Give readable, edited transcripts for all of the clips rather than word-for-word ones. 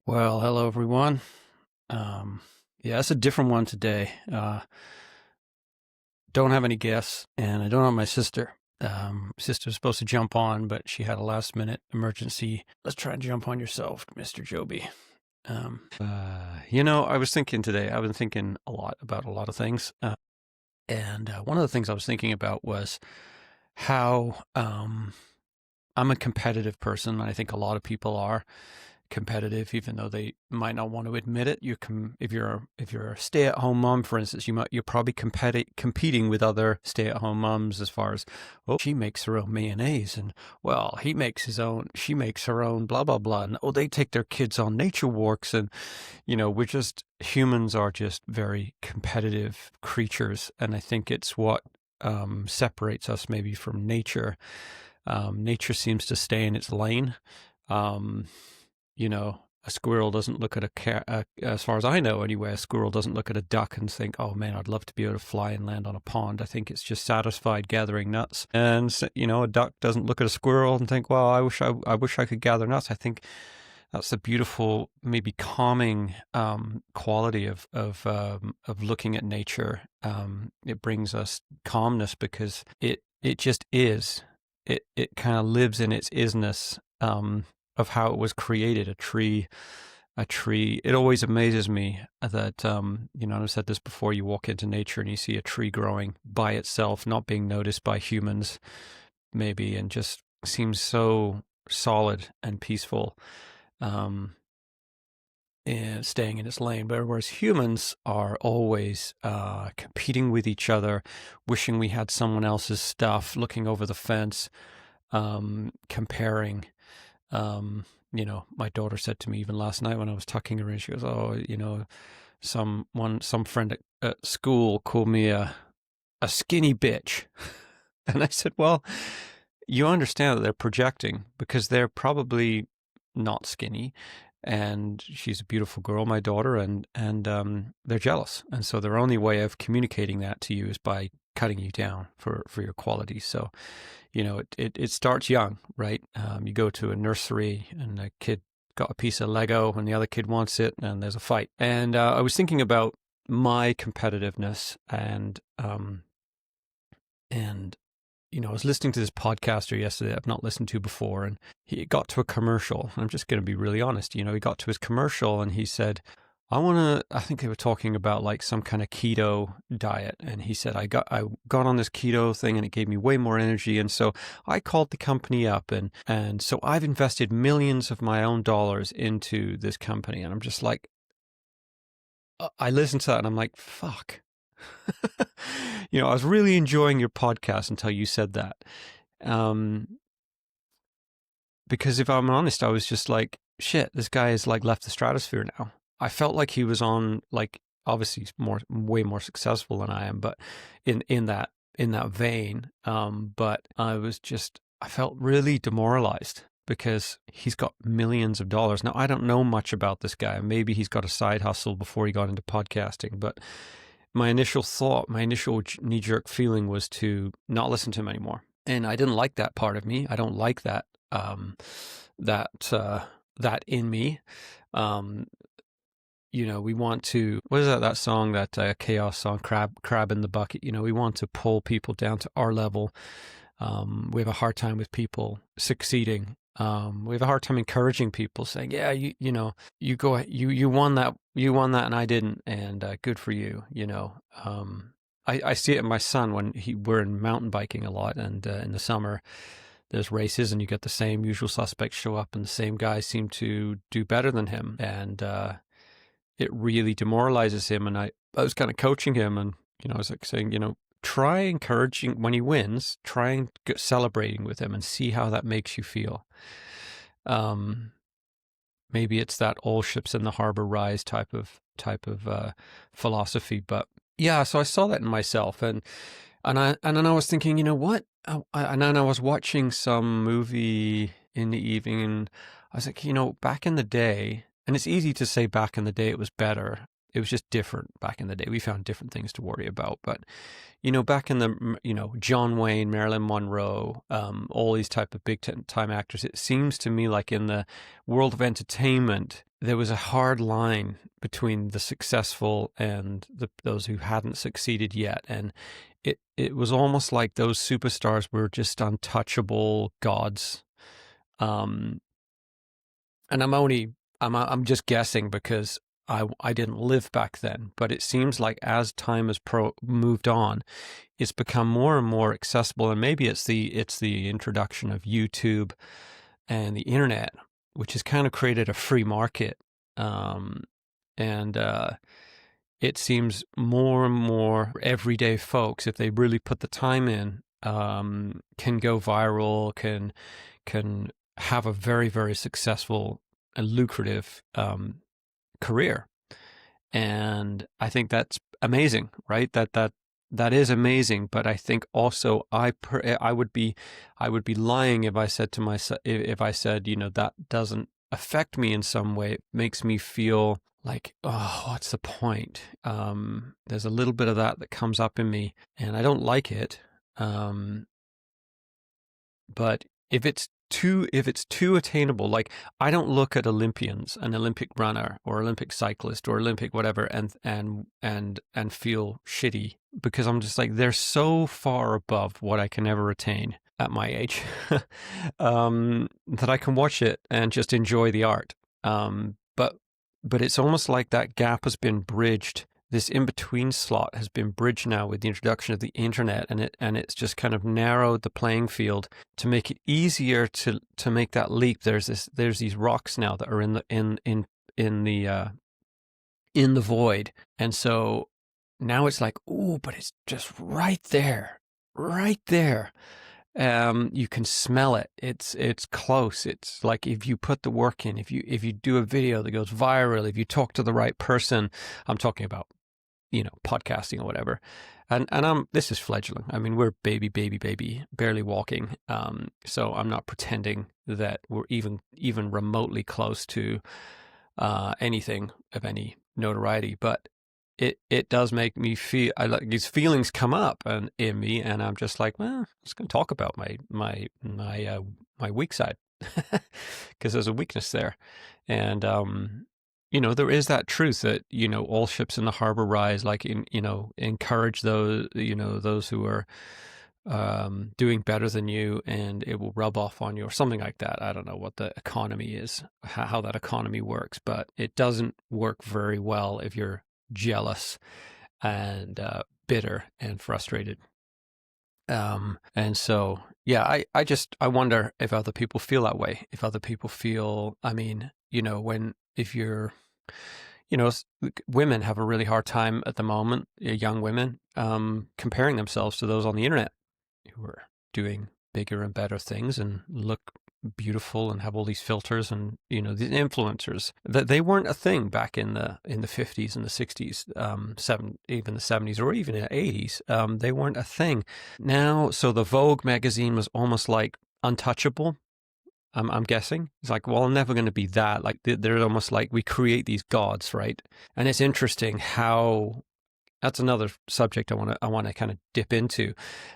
Well, hello everyone. Um, yeah, it's a different one today. Don't have any guests, and I don't have my sister. Sister was supposed to jump on, but she had a last minute emergency. Let's try and jump on yourself, Mr. Joby. I was thinking today, I've been thinking a lot about a lot of things. And one of the things I was thinking about was how I'm a competitive person. And I think a lot of people are competitive, even though they might not want to admit it. If you're a stay-at-home mom, for instance, you're probably competing with other stay-at-home moms as far as, oh, she makes her own mayonnaise, and well, she makes her own blah blah blah, and oh, they take their kids on nature walks, and humans are just very competitive creatures, and I think it's what separates us maybe from nature. Nature seems to stay in its lane. A squirrel doesn't look at as far as I know anyway, a squirrel doesn't look at a duck and think, oh man, I'd love to be able to fly and land on a pond. I think it's just satisfied gathering nuts. And, a duck doesn't look at a squirrel and think, well, I wish I could gather nuts. I think that's the beautiful, maybe calming quality of looking at nature. It brings us calmness because it just is. It kind of lives in its isness. Of how it was created, a tree. It always amazes me that, I've said this before, you walk into nature and you see a tree growing by itself, not being noticed by humans, maybe, and just seems so solid and peaceful, and staying in its lane. But whereas humans are always competing with each other, wishing we had someone else's stuff, looking over the fence, comparing. My daughter said to me even last night when I was tucking her in, she goes, oh, some friend at school called me a skinny bitch. And I said, well, you understand that they're projecting because they're probably not skinny. And she's a beautiful girl, my daughter, and they're jealous. And so their only way of communicating that to you is by cutting you down for your qualities. So, it starts young, right? You go to a nursery and a kid got a piece of Lego and the other kid wants it and there's a fight. And I was thinking about my competitiveness and I was listening to this podcaster yesterday I've not listened to before, and he got to a commercial. I'm just going to be really honest. He got to his commercial and he said, I think they were talking about like some kind of keto diet. And he said, I got on this keto thing and it gave me way more energy. And so I called the company up and so I've invested millions of my own dollars into this company. And I'm just like, I listened to that and I'm like, fuck. I was really enjoying your podcast until you said that. Because if I'm honest, I was just like, shit, this guy has like left the stratosphere now. I felt like he was on, like, obviously way more successful than I am, but in that vein. But I felt really demoralized because he's got millions of dollars. Now, I don't know much about this guy. Maybe he's got a side hustle before he got into podcasting, but my initial knee-jerk feeling was to not listen to him anymore. And I didn't like that part of me. I don't like that, that in me. We want to, what is that song, that chaos song, crab in the bucket? We want to pull people down to our level. We have a hard time with people succeeding. We have a hard time encouraging people, saying, yeah, you go, you won that, and I didn't, and good for you. I see it in my son when we're in mountain biking a lot, and in the summer there's races and you get the same usual suspects show up and the same guys seem to do better than him. And, it really demoralizes him. And I was kind of coaching him, and, I was like saying, try encouraging when he wins, try and get celebrating with him and see how that makes you feel. Maybe it's that all ships in the harbor rise type of philosophy, but yeah, so I saw that in myself, and then I was thinking, what? And then I was watching some movie in the evening, and I was like, back in the day, and it's easy to say back in the day it was better. It was just different back in the day. We found different things to worry about. But, back in the, John Wayne, Marilyn Monroe, all these type of big time actors, it seems to me like in the world of entertainment, there was a hard line between the successful and those who hadn't succeeded yet. And it was almost like those superstars were just untouchable gods. And I'm just guessing because I didn't live back then, but it seems like as time has moved on, it's become more and more accessible. And maybe it's the introduction of YouTube and the internet, which has kind of created a free market. It seems more and more everyday folks, if they really put the time in, can go viral, can have a very, very successful and lucrative career. And I think that's amazing, right? That is amazing. But I think also I would be lying if I said to myself, that doesn't affect me in some way. It makes me feel like, oh, what's the point? There's a little bit of that comes up in me, and I don't like it. But if it's too attainable, like I don't look at Olympians, an Olympic runner or Olympic cyclist or Olympic whatever, and feel shitty, because I'm just like, they're so far above what I can ever attain at my age, that I can watch it and just enjoy the art. But it's almost like that gap has been bridged. This in-between slot has been bridged now with the introduction of the internet, and it's just kind of narrowed the playing field to make it easier to make that leap. There's these rocks now that are in the void, and so now it's like, ooh, but it's just right there. You can smell it. It's close. It's like if you put the work in, if you do a video that goes viral, if you talk to the right person. I'm talking about, podcasting or whatever. And this is fledgling. I mean, we're baby, barely walking. So I'm not pretending that we're even remotely close to anything of any notoriety, but it does make me feel, these feelings come up in me, and I'm just like, well, I'm just going to talk about my weak side, because there's a weakness there. And, there is that truth that, all ships in the harbor rise, like, encourage those, those who are doing better than you, and it will rub off on you or something like that. I don't know what the economy is, how that economy works, but it doesn't work very well if you're jealous and bitter and frustrated. And so, yeah, I wonder if other people feel that way. If other people feel, I mean, if you're, women have a really hard time at the moment, young women, comparing themselves to those on the internet who are doing bigger and better things and look beautiful and have all these filters, and these influencers, that they weren't a thing back in the 50s and the 60s, even the 70s or even the 80s. They weren't a thing. Now, so the Vogue magazine was almost like untouchable. I'm guessing it's like, well, I'm never going to be that. Like they're almost like, we create these gods, right? And it's interesting how, that's another subject I want to kind of dip into.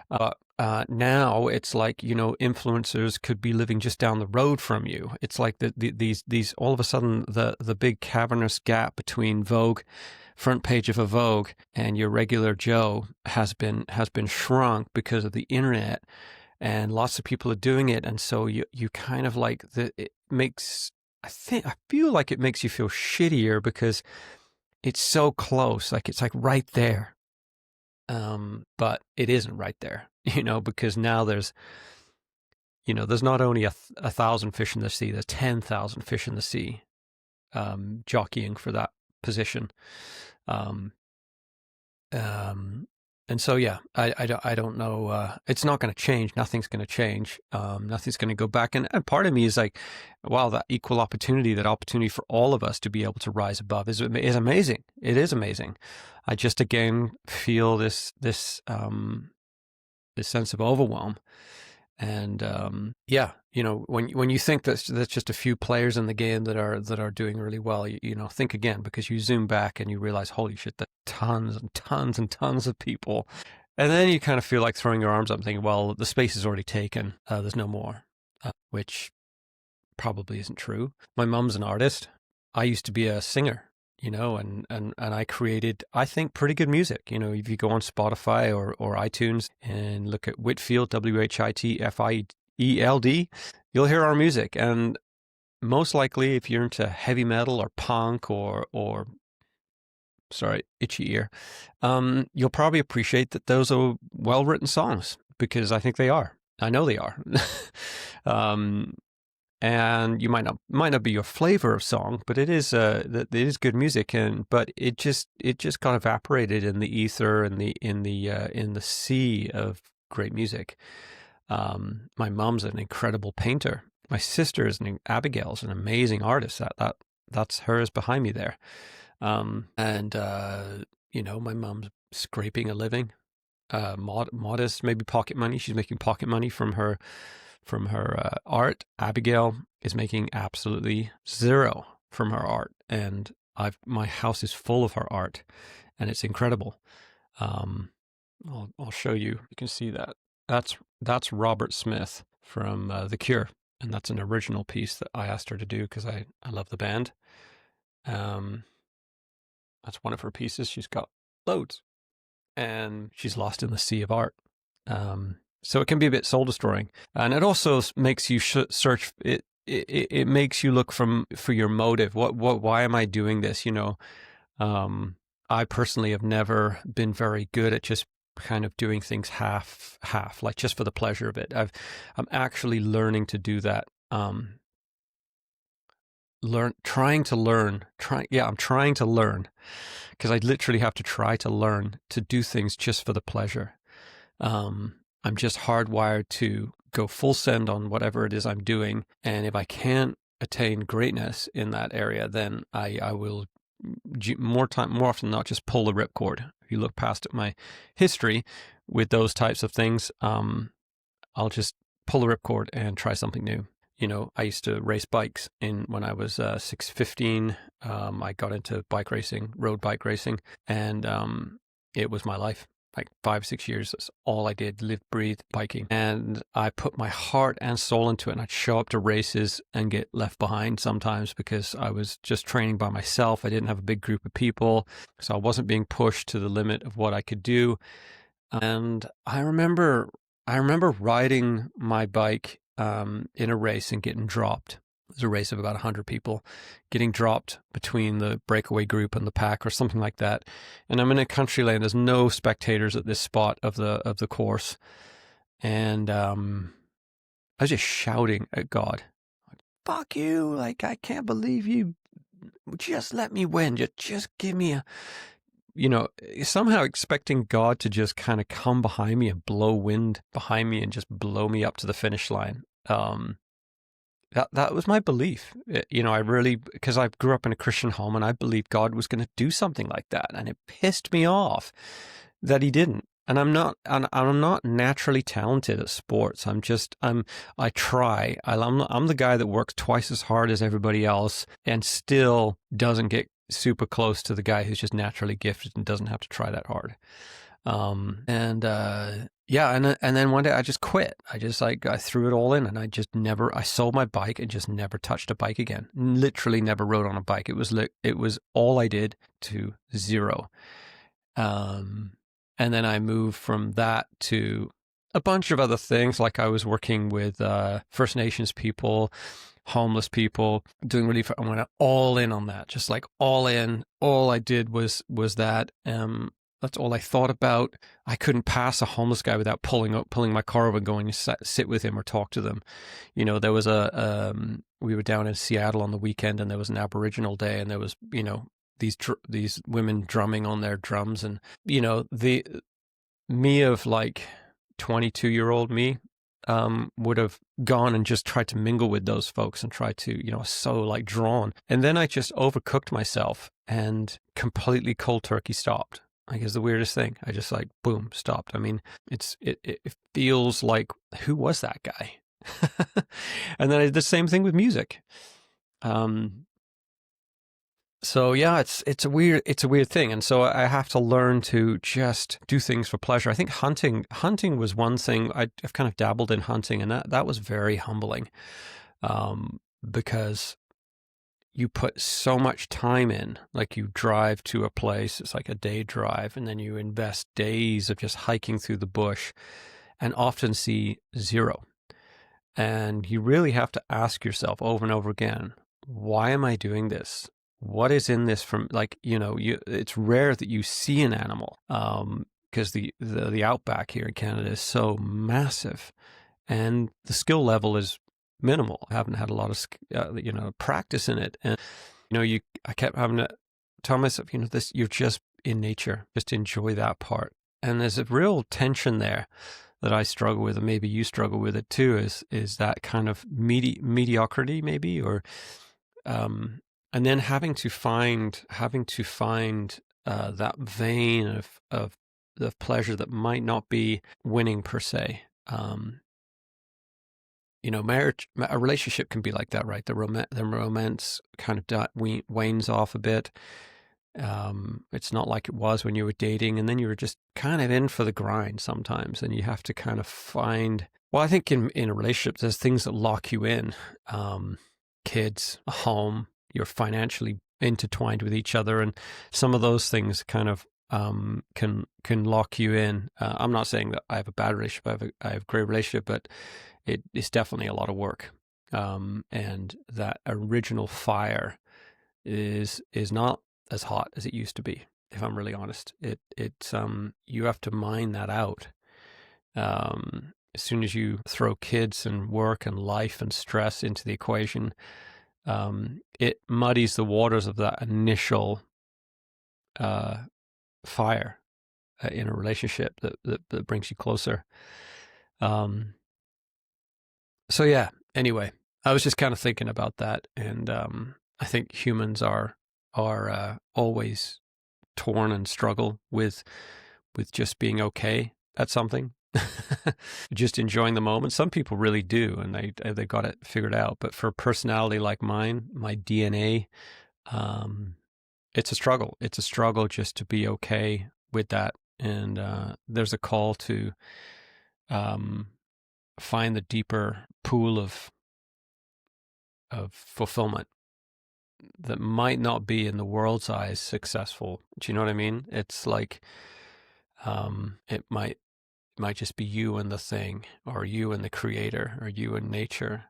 Now it's like, influencers could be living just down the road from you. It's like these all of a sudden the big cavernous gap between Vogue, front page of a Vogue, and your regular Joe has been shrunk because of the internet, and lots of people are doing it. And so you kind of like, it makes, I feel like it makes you feel shittier because it's so close, like it's like right there. But it isn't right there, because now there's not only a 1,000 fish in the sea, there's 10,000 fish in the sea, jockeying for that position. And so, yeah, I don't know. It's not going to change. Nothing's going to change. Nothing's going to go back. And part of me is like, wow, that equal opportunity, that opportunity for all of us to be able to rise above is amazing. It is amazing. I just, again, feel this sense of overwhelm. And yeah, when you think that's just a few players in the game that are doing really well, think again, because you zoom back and you realize, holy shit, there's tons and tons and tons of people. And then you kind of feel like throwing your arms up and thinking, well, the space is already taken. There's no more, which probably isn't true. My mom's an artist. I used to be a singer, and I created, I think, pretty good music. If you go on Spotify or iTunes and look at Whitfield, Whitfield, you'll hear our music. And most likely, if you're into heavy metal or punk or sorry, itchy ear, you'll probably appreciate that those are well-written songs, because I think they are. I know they are. And you might not be your flavor of song, but it is good music. But it just got evaporated in the ether and in the sea of great music. My mom's an incredible painter. My sister Abigail's an amazing artist. That's hers behind me there. My mom's scraping a living, modest, maybe pocket money. She's making pocket money from her art. Abigail is making absolutely zero from her art, and my house is full of her art, and it's incredible. I'll show you. You can see that. That's Robert Smith from The Cure, and that's an original piece that I asked her to do because I love the band. That's one of her pieces. She's got loads, and she's lost in the sea of art. So it can be a bit soul destroying, and it also makes you search. It makes you look for your motive. Why am I doing this? I personally have never been very good at just kind of doing things half, like just for the pleasure of it. I'm actually learning to do that. I'm trying to learn because I literally have to try to learn to do things just for the pleasure. I'm just hardwired to go full send on whatever it is I'm doing. And if I can't attain greatness in that area, then I will more often than not just pull the ripcord. If you look past at my history with those types of things, I'll just pull the ripcord and try something new. I used to race bikes when I was 15. I got into bike racing, road bike racing, and it was my life. Like 5-6 years, that's all I did, live, breathe biking. And I put my heart and soul into it, and I'd show up to races and get left behind sometimes because I was just training by myself. I didn't have a big group of people, so I wasn't being pushed to the limit of what I could do. And I remember riding my bike in a race and getting dropped. It was a race of about 100 people, getting dropped between the breakaway group and the pack or something like that. And I'm in a country lane. There's no spectators at this spot of the course. And I was just shouting at God, fuck you. Like, I can't believe you. Just let me win. Just give me somehow expecting God to just kind of come behind me and blow wind behind me and just blow me up to the finish line. That was my belief. Because I grew up in a Christian home and I believed God was going to do something like that. And it pissed me off that he didn't. And I'm not naturally talented at sports. I try. I'm the guy that works twice as hard as everybody else and still doesn't get super close to the guy who's just naturally gifted and doesn't have to try that hard. And then one day I just quit. I threw it all in, and I sold my bike and just never touched a bike again. Literally never rode on a bike. It was all I did to zero. And then I moved from that to a bunch of other things. Like I was working with First Nations people, homeless people, doing relief. I went all in on that, just like all in. All I did was that. That's all I thought about. I couldn't pass a homeless guy without pulling my car over and going to sit with him or talk to them. There was we were down in Seattle on the weekend, and there was an Aboriginal day, and there was, these women drumming on their drums, and, the me of like 22-year-old me, would have gone and just tried to mingle with those folks and try to, so like drawn. And then I just overcooked myself and completely cold turkey stopped. Like, it's the weirdest thing. I just like, boom, stopped. I mean, it feels like, who was that guy? And then I did the same thing with music. So yeah, it's a weird thing. And so I have to learn to just do things for pleasure. I think hunting was one thing. I've kind of dabbled in hunting, and that was very humbling, because you put so much time in. Like, you drive to a place, it's like a day drive, and then you invest days of just hiking through the bush and often see zero. And you really have to ask yourself over and over again, why am I doing this? What is in this? From, like, it's rare that you see an animal, because the outback here in Canada is so massive, and the skill level is minimal. I haven't had a lot of practice in it, and I kept having to tell myself, this, you're just in nature, just enjoy that part. And there's a real tension there that I struggle with, and maybe you struggle with it too, is that kind of mediocrity, maybe, or and then having to find that vein of the pleasure that might not be winning per se. Marriage, a relationship can be like that, right? The romance kind of wanes off a bit. It's not like it was when you were dating, and then you were just kind of in for the grind sometimes, and you have to kind of find. Well, I think in a relationship, there's things that lock you in. Kids, a home, you're financially intertwined with each other, and some of those things kind of can lock you in. I'm not saying that I have a bad relationship. I have a great relationship, but it's definitely a lot of work. And that original fire is not as hot as it used to be, if I'm really honest. It's you have to mine that out. As soon as you throw kids and work and life and stress into the equation, it muddies the waters of that initial fire in a relationship that brings you closer. So yeah, anyway, I was just kind of thinking about that, and I think humans are always torn and struggle with just being okay at something, just enjoying the moment. Some people really do, and they got it figured out. But for a personality like mine, my DNA, it's a struggle. It's a struggle just to be okay with that. And there's a call to find the deeper pool of fulfillment that might not be in the world's eyes successful. Do you know what I mean? It's like it might just be you and the thing, or you and the creator, or you and nature.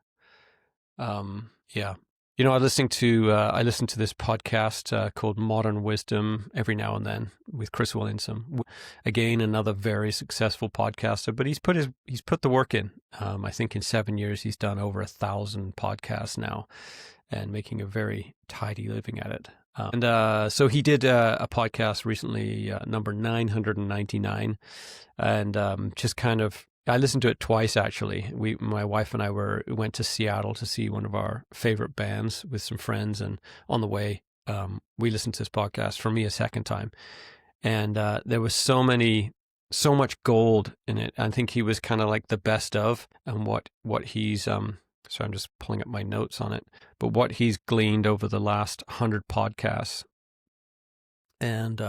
Yeah. I listen to this podcast called Modern Wisdom every now and then with Chris Williamson. Again, another very successful podcaster, but he's put the work in. I think in 7 years he's done over 1,000 podcasts now, and making a very tidy living at it. So he did a podcast recently, number 999, and just kind of, I listened to it twice, actually. My wife and I went to Seattle to see one of our favorite bands with some friends, and on the way, we listened to this podcast, for me, a second time. And there was so much gold in it. I think he was kind of like the best of, and what he's, so I'm just pulling up my notes on it, but what he's gleaned over the last 100 podcasts. And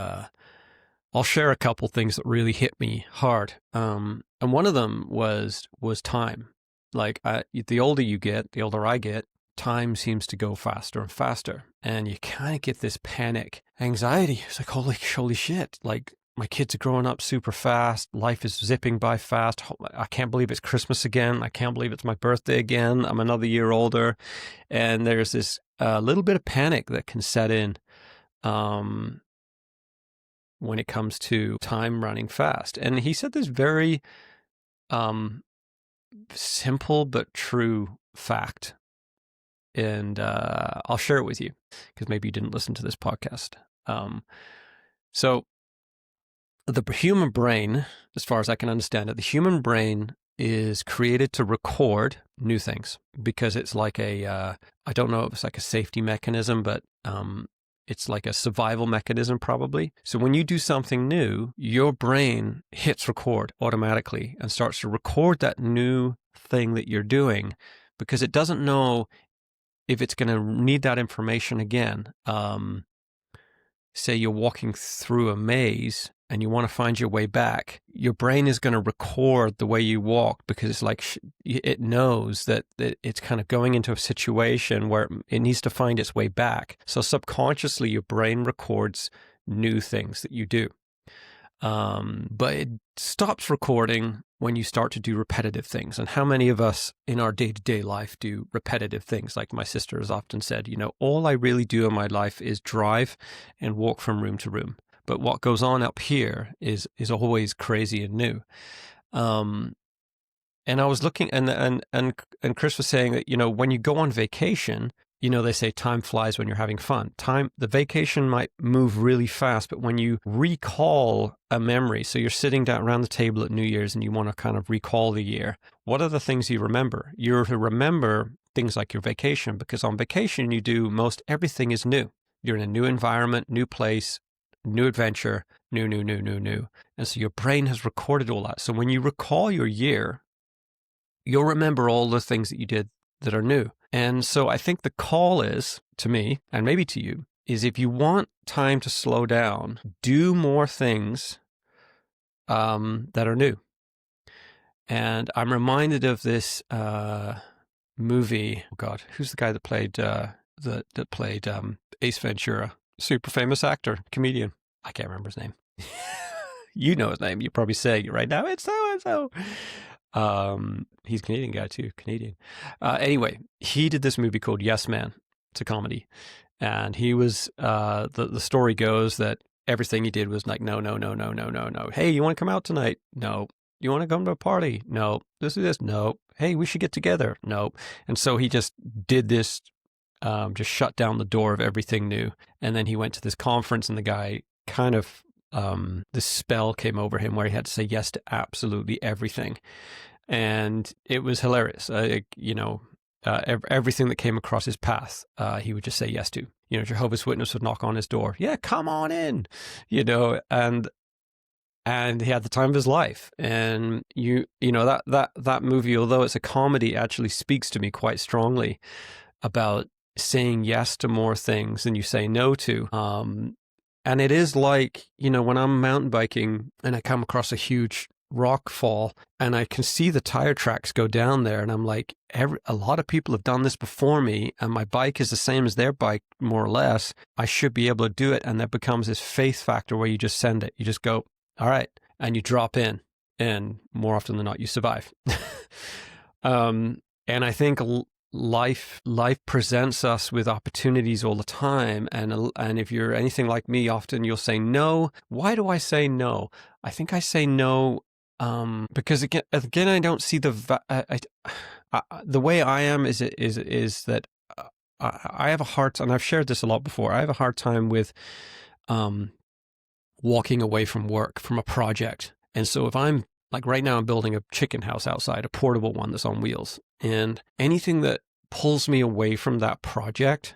I'll share a couple things that really hit me hard. And one of them was time. Like, the older you get, the older I get, time seems to go faster and faster. And you kind of get this panic, anxiety. It's like, holy shit. Like, my kids are growing up super fast. Life is zipping by fast. I can't believe it's Christmas again. I can't believe it's my birthday again. I'm another year older. And there's this little bit of panic that can set in when it comes to time running fast. And he said this very simple but true fact. And I'll share it with you, because maybe you didn't listen to this podcast. So the human brain, as far as I can understand it, the human brain is created to record new things, because it's like I don't know if it's like a safety mechanism, but it's like a survival mechanism probably. So when you do something new, your brain hits record automatically and starts to record that new thing that you're doing because it doesn't know if it's going to need that information again. Say you're walking through a maze and you want to find your way back, your brain is going to record the way you walk because it's like it knows that it's kind of going into a situation where it needs to find its way back. So subconsciously, your brain records new things that you do. But it stops recording when you start to do repetitive things. And how many of us in our day-to-day life do repetitive things? Like my sister has often said, all I really do in my life is drive and walk from room to room. But what goes on up here is always crazy and new. And I was looking, and Chris was saying that, when you go on vacation, they say time flies when you're having fun. The vacation might move really fast, but when you recall a memory, so you're sitting down around the table at New Year's and you want to kind of recall the year, what are the things you remember? You're to remember things like your vacation, because on vacation you do most everything is new. You're in a new environment, new place, new adventure, new. And so your brain has recorded all that. So when you recall your year, you'll remember all the things that you did that are new. And so I think the call is, to me, and maybe to you, is if you want time to slow down, do more things that are new. And I'm reminded of this movie. Oh God, who's the guy that played Ace Ventura? Super famous actor, comedian. I can't remember his name. You know his name. You're probably saying it right now. It's so-and-so. He's a Canadian guy too, Canadian. Anyway, he did this movie called Yes Man. It's a comedy. And he was, the story goes that everything he did was like, no. Hey, you want to come out tonight? No. You want to come to a party? No. This is this? No. Hey, we should get together? No. And so he just did this, just shut down the door of everything new. And then he went to this conference and the guy kind of, this spell came over him where he had to say yes to absolutely everything. And it was hilarious. Everything that came across his path, he would just say yes to. Jehovah's Witness would knock on his door. Yeah, come on in, and he had the time of his life. And that movie, although it's a comedy, actually speaks to me quite strongly about saying yes to more things than you say no to. And it is like, when I'm mountain biking and I come across a huge rock fall and I can see the tire tracks go down there, and I'm like, a lot of people have done this before me and my bike is the same as their bike, more or less. I should be able to do it. And that becomes this faith factor where you just send it. You just go, all right. And you drop in, and more often than not, you survive. And I think life presents us with opportunities all the time, and if you're anything like me, often you'll say no. Why do I say no? I think I say no because again I don't see the way I am is that I have a hard time, and I've shared this a lot before. I have a hard time with walking away from work, from a project. And so if I'm like right now, I'm building a chicken house outside, a portable one that's on wheels. And anything that pulls me away from that project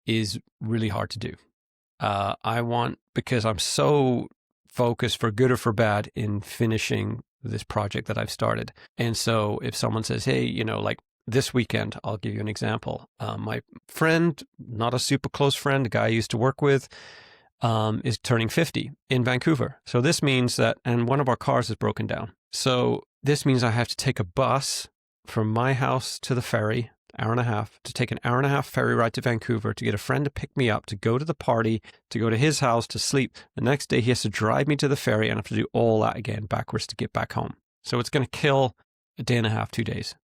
is really hard to do. Because I'm so focused, for good or for bad, in finishing this project that I've started. And so if someone says, hey, like this weekend, I'll give you an example. My friend, not a super close friend, a guy I used to work with, is turning 50 in Vancouver. So this means that, and one of our cars is broken down. So this means I have to take a bus from my house to the ferry, hour and a half, to take an hour and a half ferry ride to Vancouver, to get a friend to pick me up, to go to the party, to go to his house, to sleep. The next day he has to drive me to the ferry, and I have to do all that again backwards to get back home. So it's going to kill a day and a half, 2 days.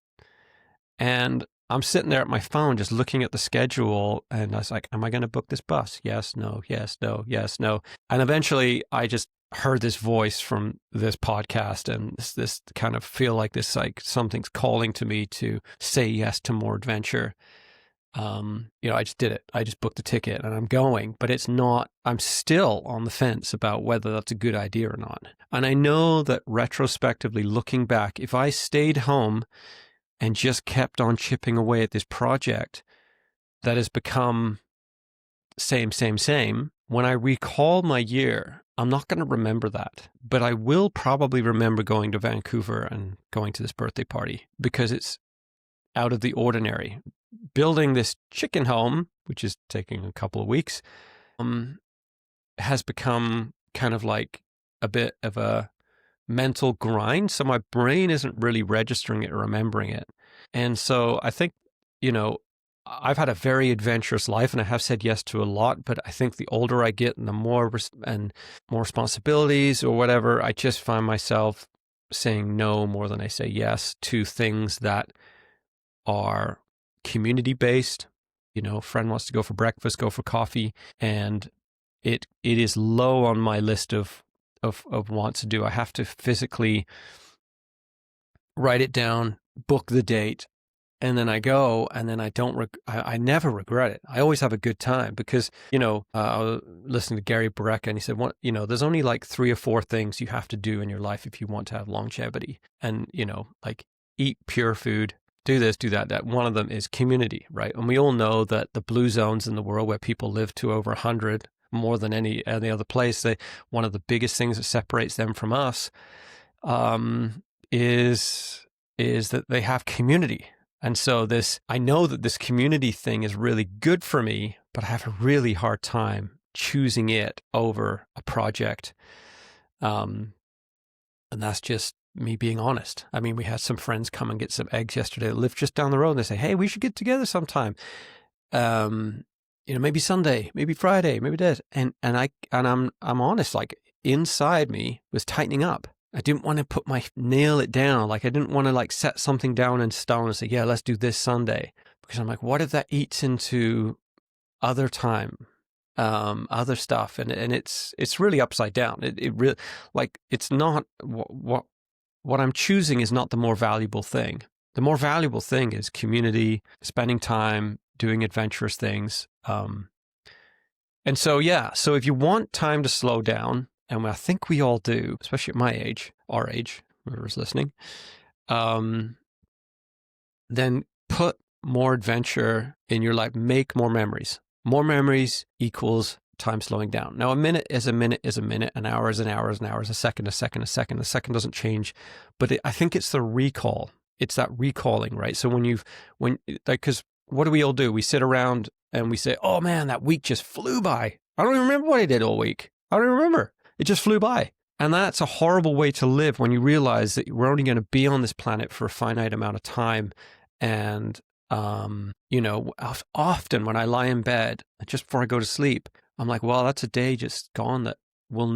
And I'm sitting there at my phone just looking at the schedule, and I was like, am I going to book this bus? Yes, no, yes, no, yes, no. And eventually I just heard this voice from this podcast, and this kind of feel like this, like something's calling to me to say yes to more adventure. I just did it. I just booked the ticket and I'm going, but I'm still on the fence about whether that's a good idea or not. And I know that retrospectively, looking back, if I stayed home and just kept on chipping away at this project that has become same. When I recall my year, I'm not going to remember that, but I will probably remember going to Vancouver and going to this birthday party because it's out of the ordinary. Building this chicken home, which is taking a couple of weeks, has become kind of like a bit of a mental grind. So my brain isn't really registering it or remembering it. And so I think, I've had a very adventurous life and I have said yes to a lot, but I think the older I get and the more responsibilities or whatever, I just find myself saying no more than I say yes to things that are community based. Friend wants to go for breakfast, go for coffee, and it is low on my list of wants to do. I have to physically write it down, book the date, and then I go, and then I never regret it. I always have a good time because, I was listening to Gary Brecka and he said, there's only like 3 or 4 things you have to do in your life if you want to have longevity. And, like eat pure food, do this, do that. That one of them is community, right? And we all know that the blue zones in the world where people live to over 100, more than any other place, one of the biggest things that separates them from us is that they have community. And so I know that this community thing is really good for me, but I have a really hard time choosing it over a project. And that's just me being honest. I mean, we had some friends come and get some eggs yesterday that live just down the road, and they say, hey, we should get together sometime. Maybe Sunday, maybe Friday, maybe that. And I'm honest, like inside me was tightening up. I didn't want to nail it down. Like I didn't want to like set something down in stone and say, yeah, let's do this Sunday. Because I'm like, what if that eats into other time, other stuff? And it's really upside down. It really, like, it's not what I'm choosing is not the more valuable thing. The more valuable thing is community, spending time, doing adventurous things. And so, so if you want time to slow down, and I think we all do, especially at my age, our age, whoever's listening, then put more adventure in your life, make more memories. More memories equals time slowing down. Now, a minute is a minute is a minute, an hour is an hour is an hour, is a second, a second, a second. A second doesn't change, but I think it's the recall. It's that recalling, right? So because what do we all do? We sit around and we say, oh man, that week just flew by. I don't even remember what I did all week. I don't even remember. It just flew by. And that's a horrible way to live when you realize that we're only going to be on this planet for a finite amount of time. And, often when I lie in bed, just before I go to sleep, I'm like, well, that's a day just gone that I'll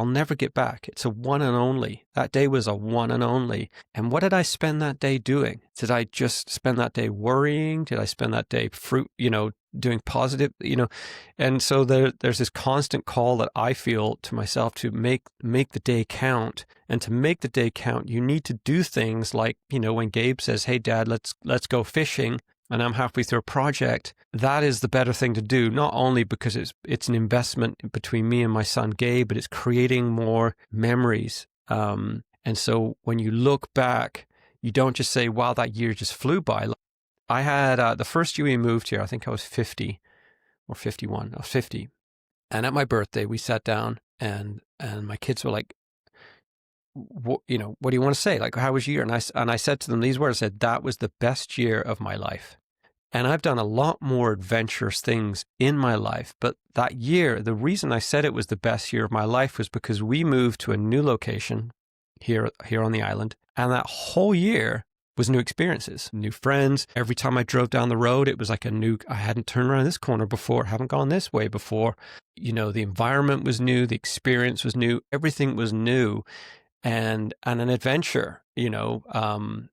never get back. It's a one and only. That day was a one and only. And what did I spend that day doing? Did I just spend that day worrying? Did I spend that day doing positive, And so there's this constant call that I feel to myself to make the day count. And to make the day count, you need to do things like, when Gabe says, hey, Dad, let's go fishing. And I'm halfway through a project, that is the better thing to do, not only because it's an investment between me and my son, Gabe, but it's creating more memories. And so when you look back, you don't just say, wow, that year just flew by. I had the first year we moved here, I think I was 50 or 51. I was 50. And at my birthday, we sat down and my kids were like, what do you want to say? Like, how was your year? And I said to them these words, I said, that was the best year of my life. And I've done a lot more adventurous things in my life. But that year, the reason I said it was the best year of my life was because we moved to a new location here on the island. And that whole year was new experiences, new friends. Every time I drove down the road, it was like I hadn't turned around this corner before, haven't gone this way before. The environment was new, the experience was new, everything was new and an adventure, and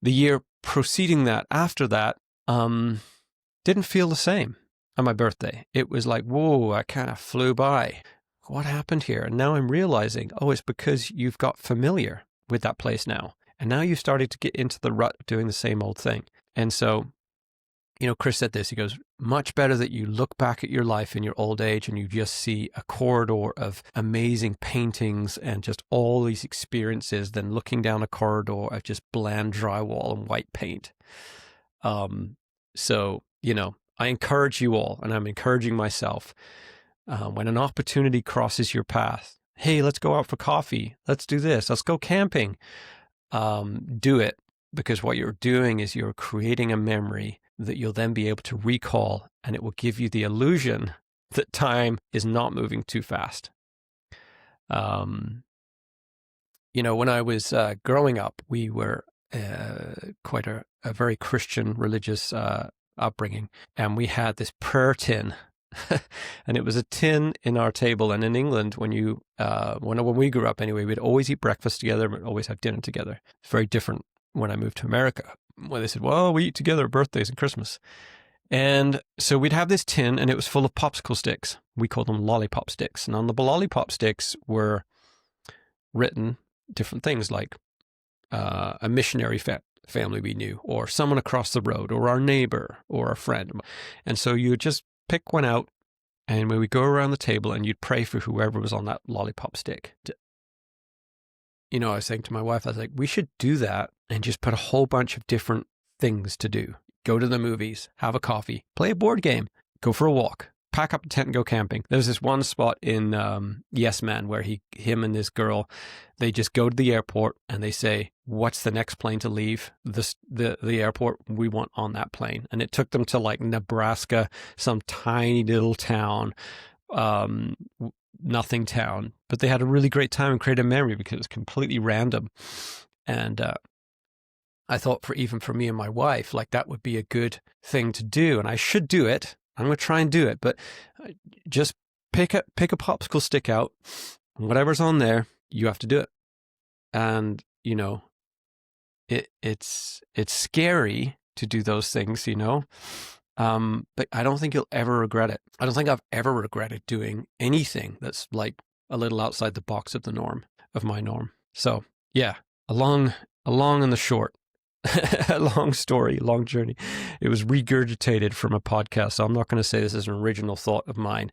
the year preceding that, after that, didn't feel the same on my birthday. It was like, whoa, I kind of flew by. What happened here? And now I'm realizing, it's because you've got familiar with that place now. And now you've started to get into the rut of doing the same old thing. And so, Chris said this, he goes, much better that you look back at your life in your old age and you just see a corridor of amazing paintings and just all these experiences than looking down a corridor of just bland drywall and white paint. So, I encourage you all, and I'm encouraging myself, when an opportunity crosses your path, hey, let's go out for coffee. Let's do this. Let's go camping. Do it, because what you're doing is you're creating a memory that you'll then be able to recall, and it will give you the illusion that time is not moving too fast. When I was growing up, we were quite a very Christian, religious upbringing, and we had this prayer tin. And it was a tin in our table. And in England, when we grew up anyway, we'd always eat breakfast together, we'd always have dinner together. It's very different when I moved to America, where they said, well, we eat together at birthdays and Christmas. And so we'd have this tin, and it was full of popsicle sticks. We called them lollipop sticks. And on the lollipop sticks were written different things, like a missionary family we knew, or someone across the road, or our neighbor, or a friend. And so you would just pick one out, and when we go around the table, and you'd pray for whoever was on that lollipop stick. I was saying to my wife, I was like, we should do that and just put a whole bunch of different things to do. Go to the movies, have a coffee, play a board game, go for a walk, pack up a tent and go camping. There's this one spot in Yes Man where him and this girl, they just go to the airport and they say, what's the next plane to leave the airport? We want on that plane. And it took them to like Nebraska, some tiny little town, nothing town. But they had a really great time and created a memory because it's completely random. And I thought for me and my wife, like that would be a good thing to do. And I should do it. I'm going to try and do it, but just pick a popsicle stick out, whatever's on there, you have to do it. And, it's scary to do those things, but I don't think you'll ever regret it. I don't think I've ever regretted doing anything that's like a little outside the box of my norm. So yeah, a long and the short. A long story, long journey. It was regurgitated from a podcast, so I'm not going to say this is an original thought of mine.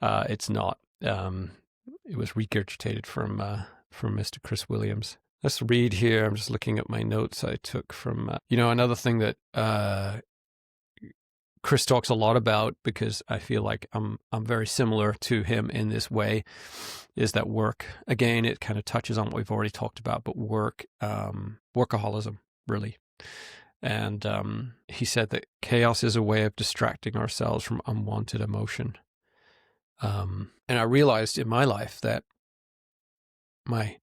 It's not. It was regurgitated from Mr. Chris Williams. Let's read here. I'm just looking at my notes I took from, another thing that Chris talks a lot about, because I feel like I'm very similar to him in this way, is that work. Again, it kind of touches on what we've already talked about, but workaholism. Really. And he said that chaos is a way of distracting ourselves from unwanted emotion. And I realized in my life that my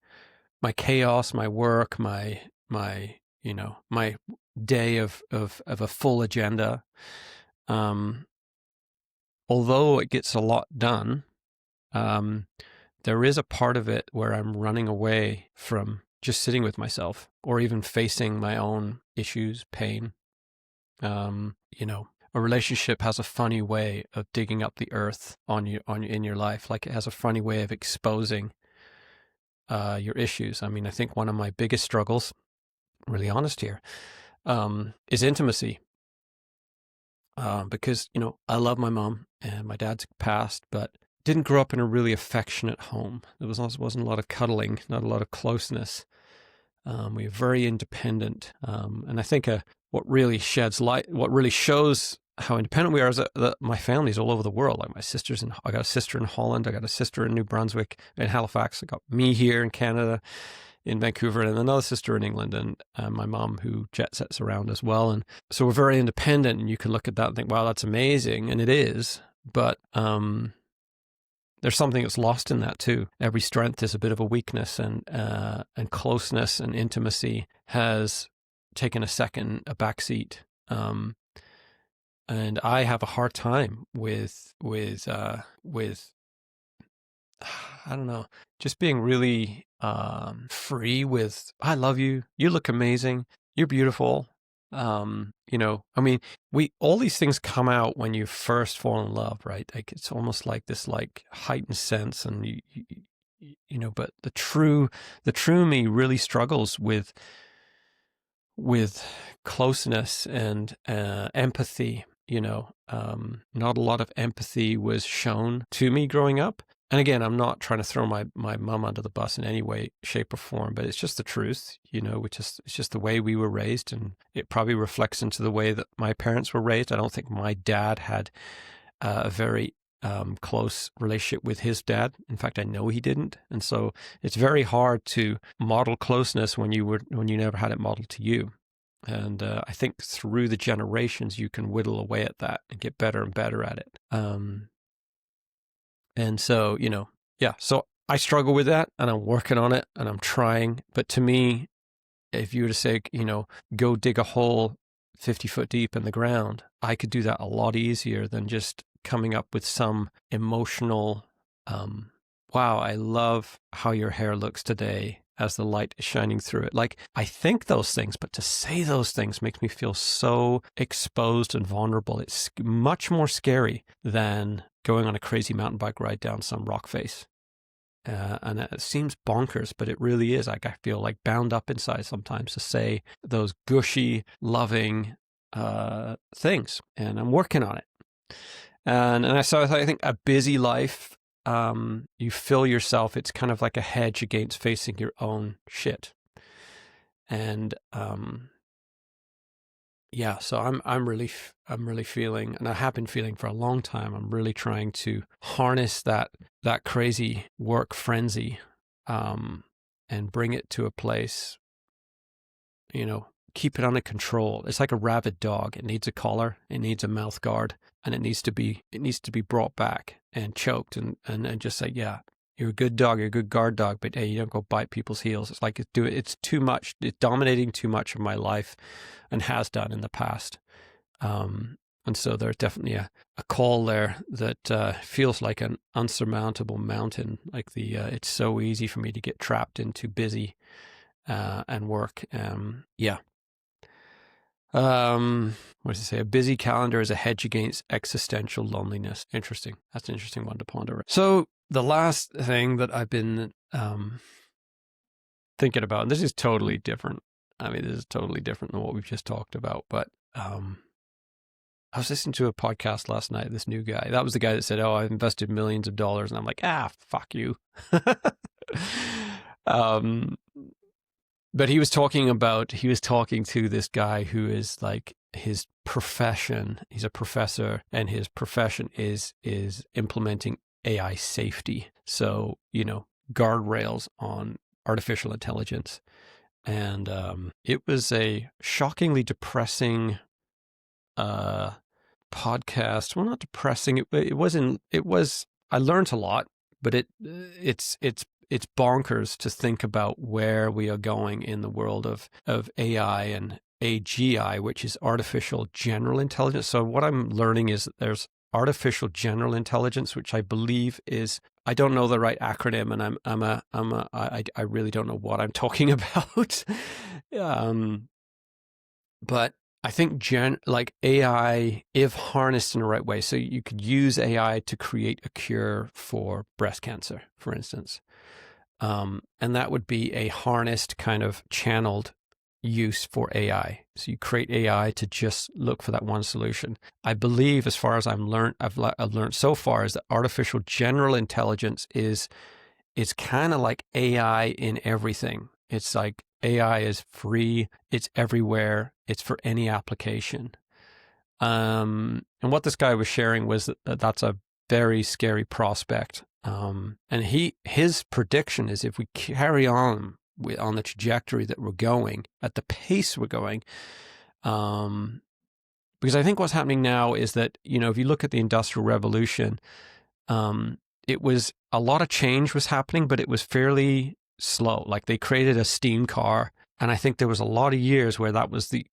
chaos, my work, my day of a full agenda, although it gets a lot done, there is a part of it where I'm running away from just sitting with myself, or even facing my own issues, pain. A relationship has a funny way of digging up the earth in your life. Like it has a funny way of exposing your issues. I mean, I think one of my biggest struggles, really honest here, is intimacy. Because, I love my mom and my dad's passed, but didn't grow up in a really affectionate home. There wasn't a lot of cuddling, not a lot of closeness. We were very independent. And I think what really shows how independent we are is that my family's all over the world. Like I got a sister in Holland. I got a sister in New Brunswick, in Halifax. I got me here in Canada, in Vancouver, and another sister in England, and my mom who jet sets around as well. And so we're very independent, and you can look at that and think, wow, that's amazing. And it is, but there's something that's lost in that too. Every strength is a bit of a weakness, and closeness and intimacy has taken a backseat. And I have a hard time with I don't know, just being really free with, I love you, you look amazing, you're beautiful. I mean, all these things come out when you first fall in love, right? Like it's almost like this like heightened sense, and but the true me really struggles with closeness and empathy. Not a lot of empathy was shown to me growing up. And again, I'm not trying to throw my mom under the bus in any way, shape, or form, but it's just the truth, it's just the way we were raised, and it probably reflects into the way that my parents were raised. I don't think my dad had a very close relationship with his dad. In fact, I know he didn't, and so it's very hard to model closeness when you never had it modeled to you. And I think through the generations, you can whittle away at that and get better and better at it. And so, so I struggle with that, and I'm working on it, and I'm trying. But to me, if you were to say, go dig a hole 50 foot deep in the ground, I could do that a lot easier than just coming up with some emotional, wow, I love how your hair looks today as the light is shining through it. Like, I think those things, but to say those things makes me feel so exposed and vulnerable. It's much more scary than going on a crazy mountain bike ride down some rock face. And it seems bonkers, but it really is. Like, I feel like bound up inside sometimes to say those gushy, loving things, and I'm working on it. And so I think a busy life, you fill yourself. It's kind of like a hedge against facing your own shit. And so I'm really feeling, and I have been feeling for a long time, I'm really trying to harness that crazy work frenzy, and bring it to a place, keep it under control. It's like a rabid dog. It needs a collar, it needs a mouth guard, and it needs to be brought back and choked and just say, yeah, you're a good dog, you're a good guard dog, but hey, you don't go bite people's heels. It's like it's too much. It's dominating too much of my life, and has done in the past. And so there's definitely a call there that feels like an unsurmountable mountain. Like it's so easy for me to get trapped into busy and work. What does it say? A busy calendar is a hedge against existential loneliness. Interesting. That's an interesting one to ponder. So the last thing that I've been thinking about, and this is totally different. I mean, this is totally different than what we've just talked about, but I was listening to a podcast last night, this new guy. That was the guy that said, oh, I've invested millions of dollars. And I'm like, fuck you. But he was talking to this guy who is like, his profession, he's a professor, and his profession is implementing AI safety. So, guardrails on artificial intelligence. And it was a shockingly depressing podcast. Well, not depressing. It was. I learned a lot, but it's bonkers to think about where we are going in the world of AI and AGI, which is artificial general intelligence. So what I'm learning is that there's artificial general intelligence, which I believe is, I don't know the right acronym, and I really don't know what I'm talking about. But I think like AI, if harnessed in the right way, so you could use AI to create a cure for breast cancer, for instance. And that would be a harnessed kind of channeled use for AI. So you create AI to just look for that one solution. I believe, as far as I've learned so far, is that artificial general intelligence is kind of like AI in everything. It's like AI is free. It's everywhere. It's for any application. And what this guy was sharing was that that's a very scary prospect. And his prediction is, if we carry on on the trajectory that we're going, at the pace we're going, because I think what's happening now is that, if you look at the Industrial Revolution, it was a lot of change was happening, but it was fairly slow. Like, they created a steam car, and I think there was a lot of years where that was they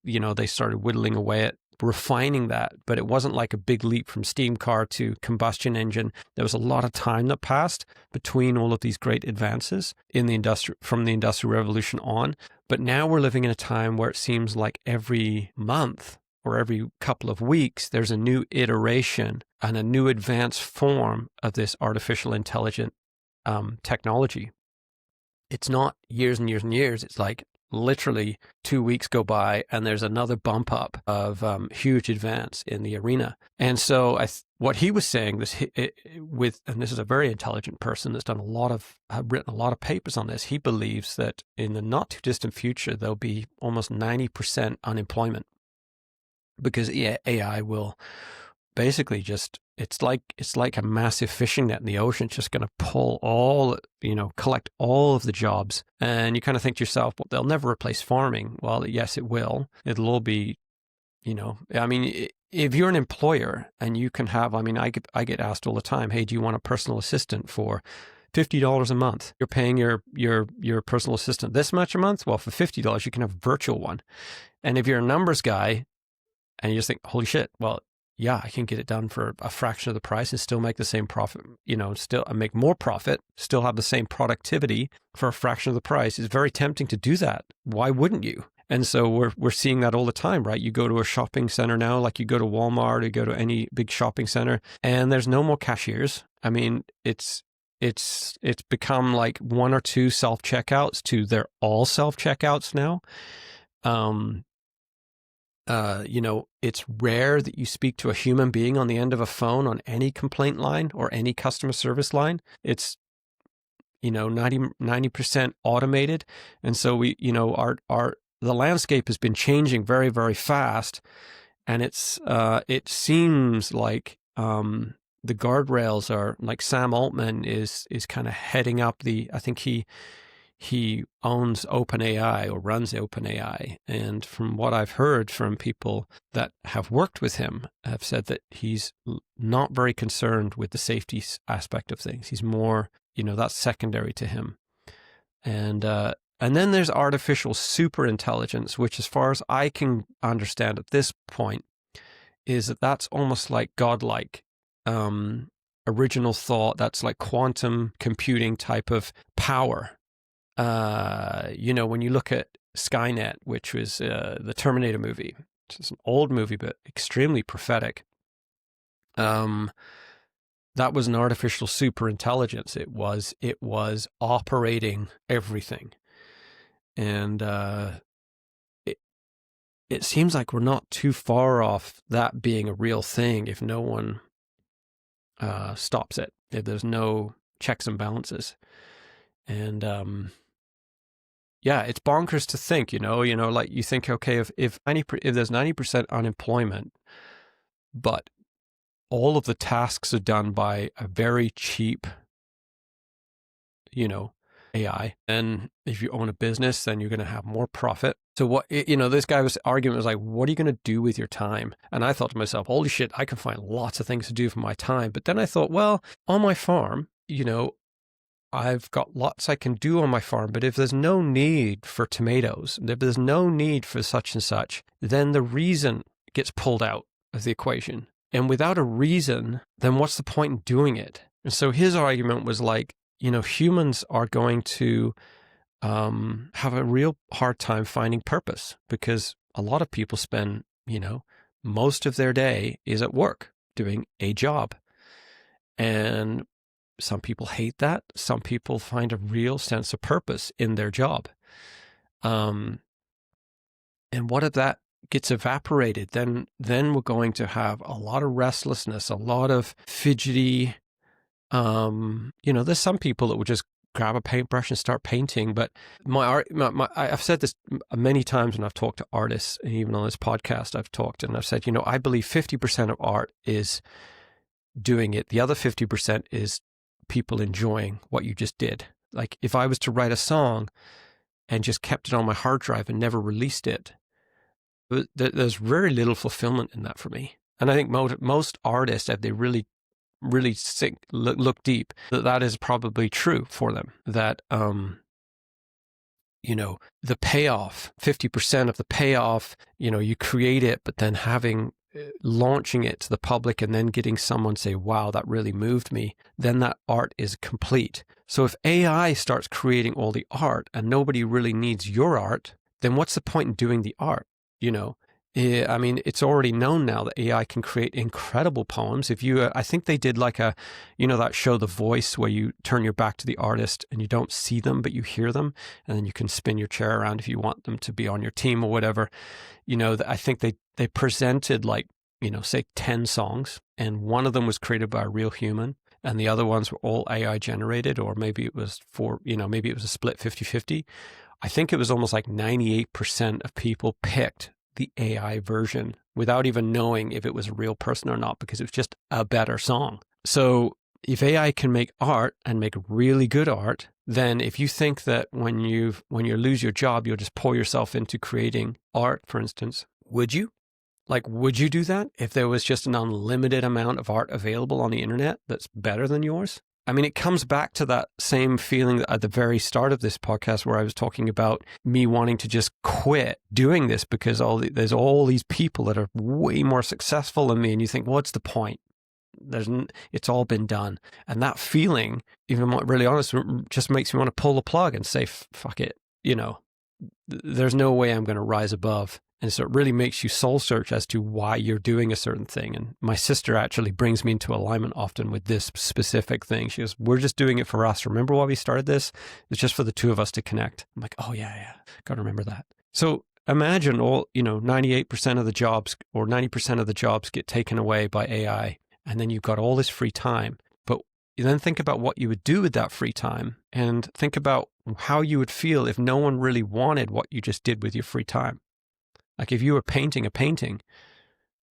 started whittling away at refining that, but it wasn't like a big leap from steam car to combustion engine. There was a lot of time that passed between all of these great advances from the Industrial Revolution on. But now we're living in a time where it seems like every month or every couple of weeks, there's a new iteration and a new advanced form of this artificial intelligent technology. It's not years and years and years. It's like literally 2 weeks go by and there's another bump up of huge advance in the arena. And so what he was saying and this is a very intelligent person that's done written a lot of papers on this. He believes that in the not too distant future, there'll be almost 90% unemployment because AI will basically just, it's like a massive fishing net in the ocean. It's just going to pull collect all of the jobs. And you kind of think to yourself, well, they'll never replace farming. Well, yes, it will. It'll all be, I mean, if you're an employer and you can have, I mean, I get asked all the time, hey, do you want a personal assistant for $50 a month? You're paying your personal assistant this much a month? Well, for $50, you can have a virtual one. And if you're a numbers guy and you just think, holy shit, well, yeah, I can get it done for a fraction of the price and still make the same profit, still make more profit, still have the same productivity for a fraction of the price. It's very tempting to do that. Why wouldn't you? And so we're seeing that all the time, right? You go to a shopping center now, like you go to Walmart, you go to any big shopping center, and there's no more cashiers. I mean, it's become like one or two self-checkouts to they're all self-checkouts now. It's rare that you speak to a human being on the end of a phone on any complaint line or any customer service line. It's, 90% automated. And so the landscape has been changing very, very fast. And it seems like, the guardrails are like Sam Altman is kind of heading up I think he owns OpenAI or runs OpenAI. And from what I've heard from people that have worked with him, have said that he's not very concerned with the safety aspect of things. He's more, that's secondary to him. And then there's artificial superintelligence, which as far as I can understand at this point, is that's almost like godlike original thought. That's like quantum computing type of power. When you look at Skynet, which was the Terminator movie, which is an old movie, but extremely prophetic. That was an artificial superintelligence. It was operating everything. And it seems like we're not too far off that being a real thing if no one stops it, if there's no checks and balances. And yeah, it's bonkers to think, like you think, okay, if there's 90% unemployment, but all of the tasks are done by a very cheap, AI, and if you own a business, then you're going to have more profit. So this guy was arguing, was like, what are you going to do with your time? And I thought to myself, holy shit, I can find lots of things to do for my time. But then I thought, well, on my farm, I've got lots I can do on my farm, but if there's no need for tomatoes, if there's no need for such and such, then the reason gets pulled out of the equation. And without a reason, then what's the point in doing it? And so his argument was like, humans are going to have a real hard time finding purpose because a lot of people spend, most of their day is at work doing a job. And some people hate that. Some people find a real sense of purpose in their job. And what if that gets evaporated? Then we're going to have a lot of restlessness, a lot of fidgety. There's some people that would just grab a paintbrush and start painting. But I've said this many times when I've talked to artists, and even on this podcast I've talked, and I've said, I believe 50% of art is doing it. The other 50% is people enjoying what you just did. Like if I was to write a song and just kept it on my hard drive and never released it, there's very little fulfillment in that for me. And I think most artists, if they really look deep, that is probably true for them. That the payoff, 50% of the payoff, you create it, but then launching it to the public and then getting someone say, wow, that really moved me, then that art is complete. So if AI starts creating all the art and nobody really needs your art, then what's the point in doing the art? I mean, it's already known now that AI can create incredible poems. If you, I think they did like that show The Voice, where you turn your back to the artist and you don't see them, but you hear them, and then you can spin your chair around if you want them to be on your team or whatever. I think they presented like, say 10 songs, and one of them was created by a real human, and the other ones were all AI generated, or maybe it was maybe it was a split 50-50. I think it was almost like 98% of people picked the AI version without even knowing if it was a real person or not, because it was just a better song. So if AI can make art and make really good art, then if you think that when you lose your job, you'll just pour yourself into creating art, for instance, would you? Like, would you do that if there was just an unlimited amount of art available on the internet that's better than yours? I mean, it comes back to that same feeling at the very start of this podcast where I was talking about me wanting to just quit doing this because there's all these people that are way more successful than me. And you think, what's the point? It's all been done. And that feeling, even really honest, just makes me want to pull the plug and say, fuck it. There's no way I'm going to rise above. And so it really makes you soul search as to why you're doing a certain thing. And my sister actually brings me into alignment often with this specific thing. She goes, we're just doing it for us. Remember why we started this? It's just for the two of us to connect. I'm like, oh yeah. Got to remember that. So imagine 98% of the jobs or 90% of the jobs get taken away by AI. And then you've got all this free time. But you then think about what you would do with that free time, and think about how you would feel if no one really wanted what you just did with your free time. Like if you were painting a painting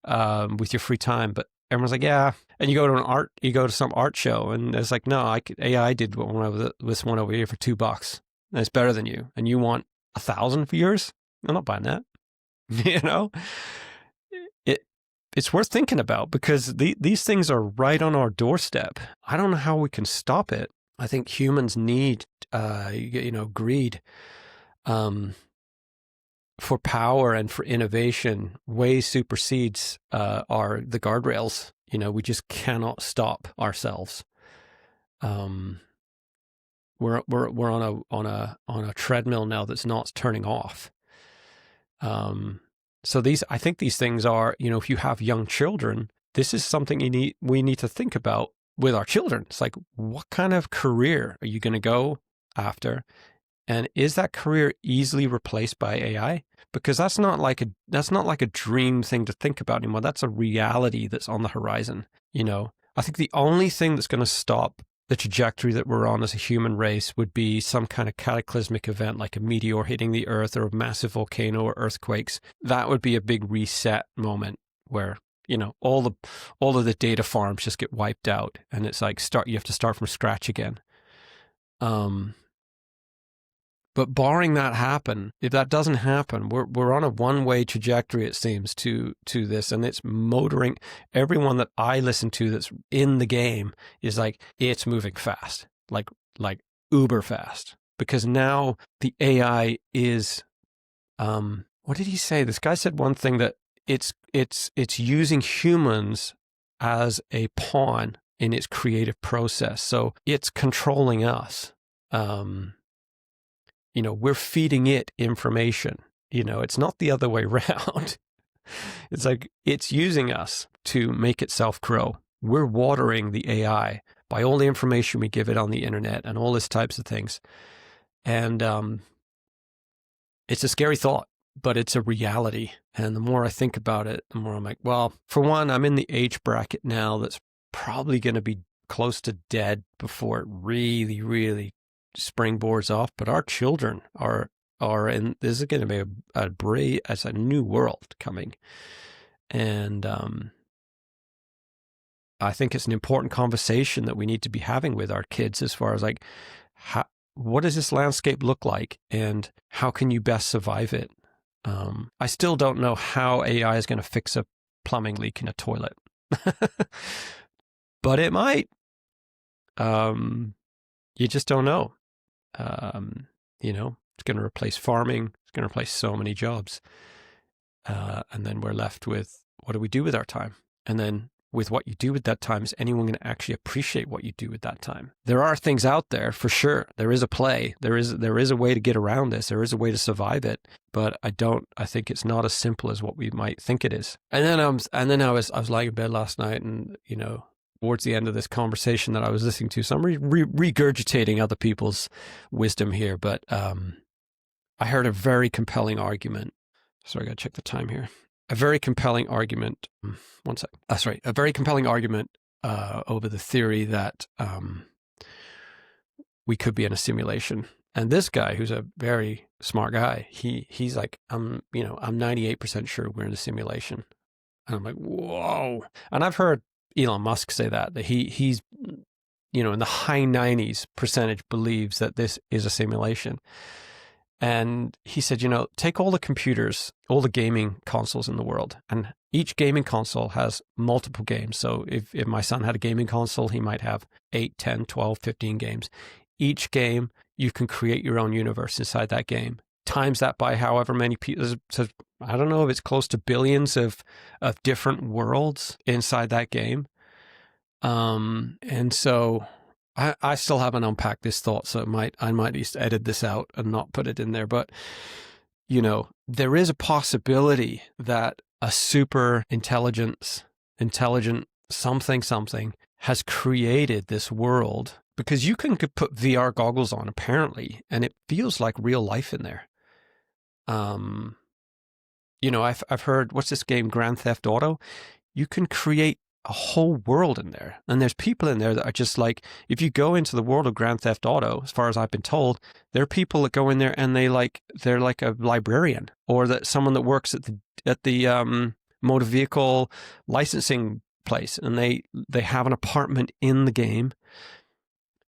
with your free time, but everyone's like, yeah. And you go to some art show, and it's like, no, AI did this one over here for $2, and it's better than you. And you want 1,000 for yours? I'm not buying that. It's worth thinking about, because these things are right on our doorstep. I don't know how we can stop it. I think humans need, greed, for power and for innovation way supersedes the guardrails. We just cannot stop ourselves. We're on a treadmill now that's not turning off. So I think these things are, if you have young children, this is something we need to think about with our children. It's like, what kind of career are you going to go after? And is that career easily replaced by AI? Because that's not like a dream thing to think about anymore. That's a reality that's on the horizon. I think the only thing that's going to stop the trajectory that we're on as a human race would be some kind of cataclysmic event, like a meteor hitting the earth or a massive volcano or earthquakes. That would be a big reset moment where, all of the data farms just get wiped out, and it's like you have to start from scratch again. But barring that happen, if that doesn't happen, we're on a one-way trajectory, it seems, to this, and it's motoring. Everyone that I listen to that's in the game is like, it's moving fast, like uber fast, because now the AI is, what did he say? This guy said one thing, that it's using humans as a pawn in its creative process. So it's controlling us. We're feeding it information. It's not the other way around. It's like it's using us to make itself grow. We're watering the AI by all the information we give it on the internet and all these types of things. And it's a scary thought, but it's a reality. And the more I think about it, the more I'm like, well, for one, I'm in the age bracket now that's probably going to be close to dead before it really, really springboards off. But our children are in, this is going to be a new world coming. And I think it's an important conversation that we need to be having with our kids, as far as like, what does this landscape look like, and how can you best survive it? I still don't know how AI is going to fix a plumbing leak in a toilet, but it might. You just don't know. It's going to replace farming. It's going to replace so many jobs. And then we're left with, what do we do with our time? And then with what you do with that time. Is anyone going to actually appreciate what you do with that time? There are things out there for sure. There is a play. There is a way to get around this. There is a way to survive it. But I think it's not as simple as what we might think it is. And then I was lying in bed last night, and towards the end of this conversation that I was listening to, so I'm regurgitating other people's wisdom here, but I heard a very compelling argument. Sorry, I got to check the time here. A very compelling argument. One sec. That's right. A very compelling argument over the theory that we could be in a simulation. And this guy, who's a very smart guy, he's like, I'm 98% sure we're in a simulation. And I'm like, whoa. And I've heard Elon Musk say that he's in the high 90s% believes that this is a simulation. And he said, take all the computers, all the gaming consoles in the world, and each gaming console has multiple games. So if my son had a gaming console, he might have 8, 10, 12, 15 games. Each game, you can create your own universe inside that game. Times that by however many people, I don't know if it's close to billions of different worlds inside that game. And so I still haven't unpacked this thought, so I might just edit this out and not put it in there. But, there is a possibility that a super intelligent something has created this world, because you can put VR goggles on apparently, and it feels like real life in there. I've heard, what's this game, Grand Theft Auto? You can create a whole world in there. And there's people in there that are just like, if you go into the world of Grand Theft Auto, as far as I've been told, there are people that go in there and they're like a librarian, or that someone that works at the motor vehicle licensing place, and they have an apartment in the game,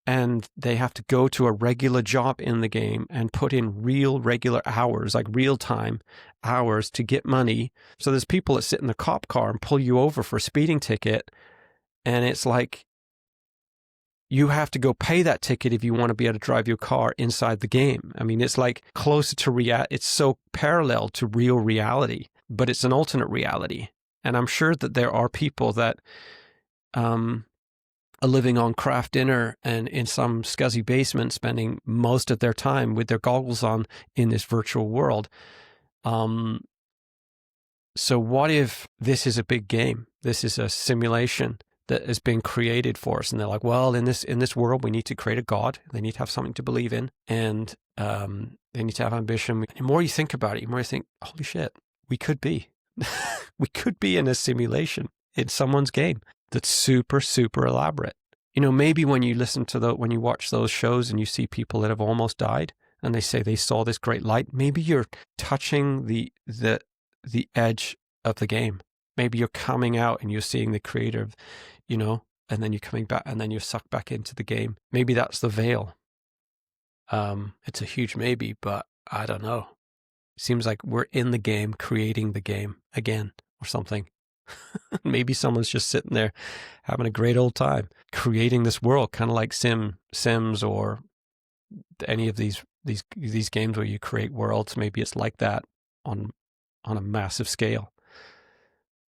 and they have to go to a regular job in the game and put in regular hours, like real-time hours, to get money. So there's people that sit in the cop car and pull you over for a speeding ticket, and it's like you have to go pay that ticket if you want to be able to drive your car inside the game. I mean, it's like closer to reality. It's so parallel to real reality, but it's an alternate reality. And I'm sure that there are people that are living on craft dinner and in some scuzzy basement, spending most of their time with their goggles on in this virtual world. So what if this is a big game? This is a simulation that has been created for us. And they're like, well, in this world, we need to create a God. They need to have something to believe in. And they need to have ambition. The more you think about it, the more you think, holy shit, we could be. We could be in a simulation in someone's game that's super, super elaborate. Maybe when you when you watch those shows and you see people that have almost died and they say they saw this great light, maybe you're touching the edge of the game. Maybe you're coming out and you're seeing the creator, and then you're coming back and then you're sucked back into the game. Maybe that's the veil. It's a huge maybe, but I don't know. It seems like we're in the game, creating the game again or something. Maybe someone's just sitting there having a great old time creating this world, kind of like Sims or any of these games where you create worlds. Maybe it's like that on a massive scale.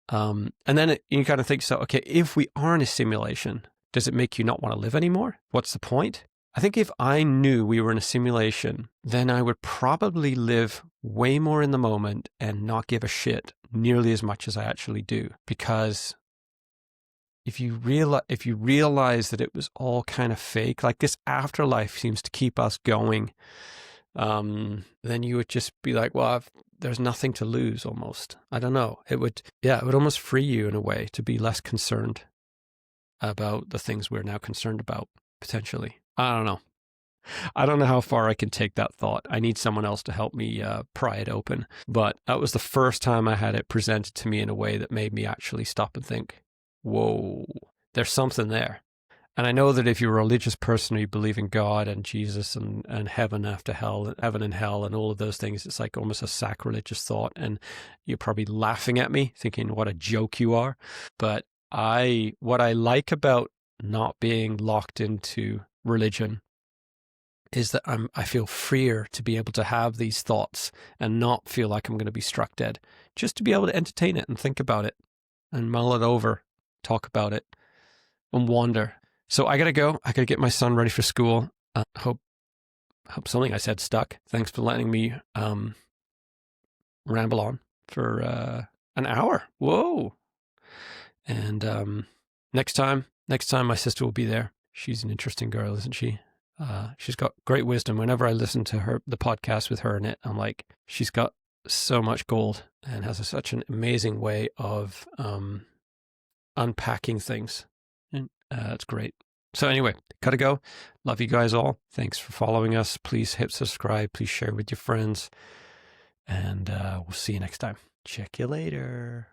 And then you kind of think, so, okay, if we are in a simulation, does it make you not want to live anymore? What's the point? I think if I knew we were in a simulation, then I would probably live way more in the moment and not give a shit nearly as much as I actually do. Because if you realize that it was all kind of fake, like this afterlife seems to keep us going, then you would just be like, well, there's nothing to lose almost. I don't know. It would almost free you in a way to be less concerned about the things we're now concerned about, potentially. I don't know. I don't know how far I can take that thought. I need someone else to help me pry it open. But that was the first time I had it presented to me in a way that made me actually stop and think, whoa, there's something there. And I know that if you're a religious person or you believe in God and Jesus and heaven after hell, and heaven and hell and all of those things, it's like almost a sacrilegious thought. And you're probably laughing at me, thinking what a joke you are. But what I like about not being locked into religion is that I feel freer to be able to have these thoughts and not feel like I'm going to be struck dead, just to be able to entertain it and think about it and mull it over talk about it and wander. So I gotta go. I gotta get my son ready for school. Hope something I said stuck. Thanks for letting me ramble on for an hour. Whoa! And next time my sister will be there. She's an interesting girl, isn't she? She's got great wisdom. Whenever I listen to the podcast with her in it, I'm like, she's got so much gold and has such an amazing way of unpacking things. And it's great. So anyway, gotta go. Love you guys all. Thanks for following us. Please hit subscribe. Please share with your friends. And we'll see you next time. Check you later.